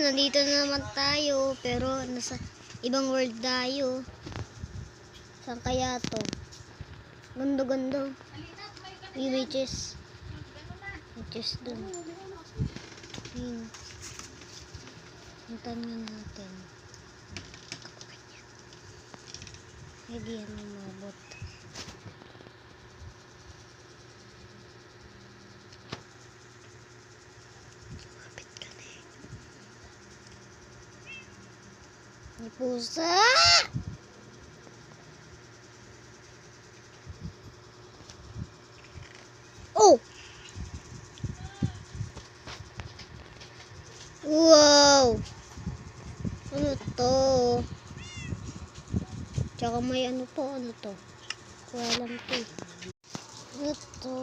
nandito na naman tayo. Pero nasa ibang world tayo. Saan kaya to? Ganda-ganda. May witches. Witches dun. Yun. Puntan nga natin. Hindi yan umabot. Kapit ka na eh. May pusa! Oh! Wow! Ano to? Tsaka may ano to? Ano to? Kuha lang to eh. Ano to?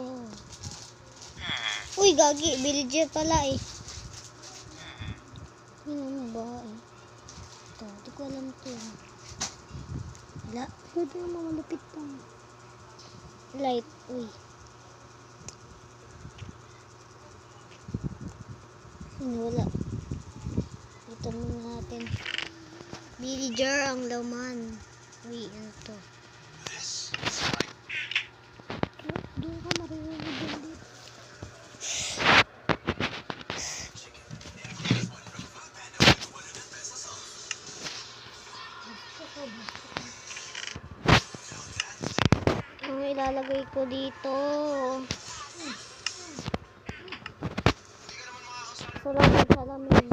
Uy, gagi. Villager pala eh. Ano ba eh? Ito. Di ko alam to eh. Wala. Ito yung mga lupit pa. Light. Uy. Wala. Ito muna natin. Villager ang laman. Uy, ano to? Doon ka marunong dito. Ang ilalagay ko dito. Salamin.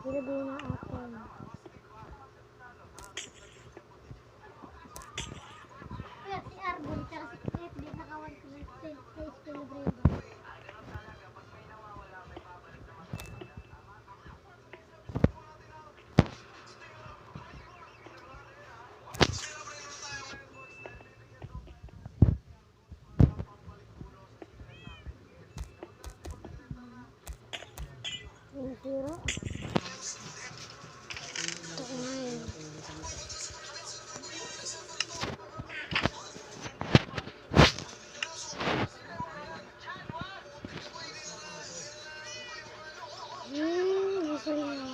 Ilagay na atin. Si Arbon, tsaka si Cliff, di nakawan sa celebrate. Yung sira. Ito nga yun. Gusto niya.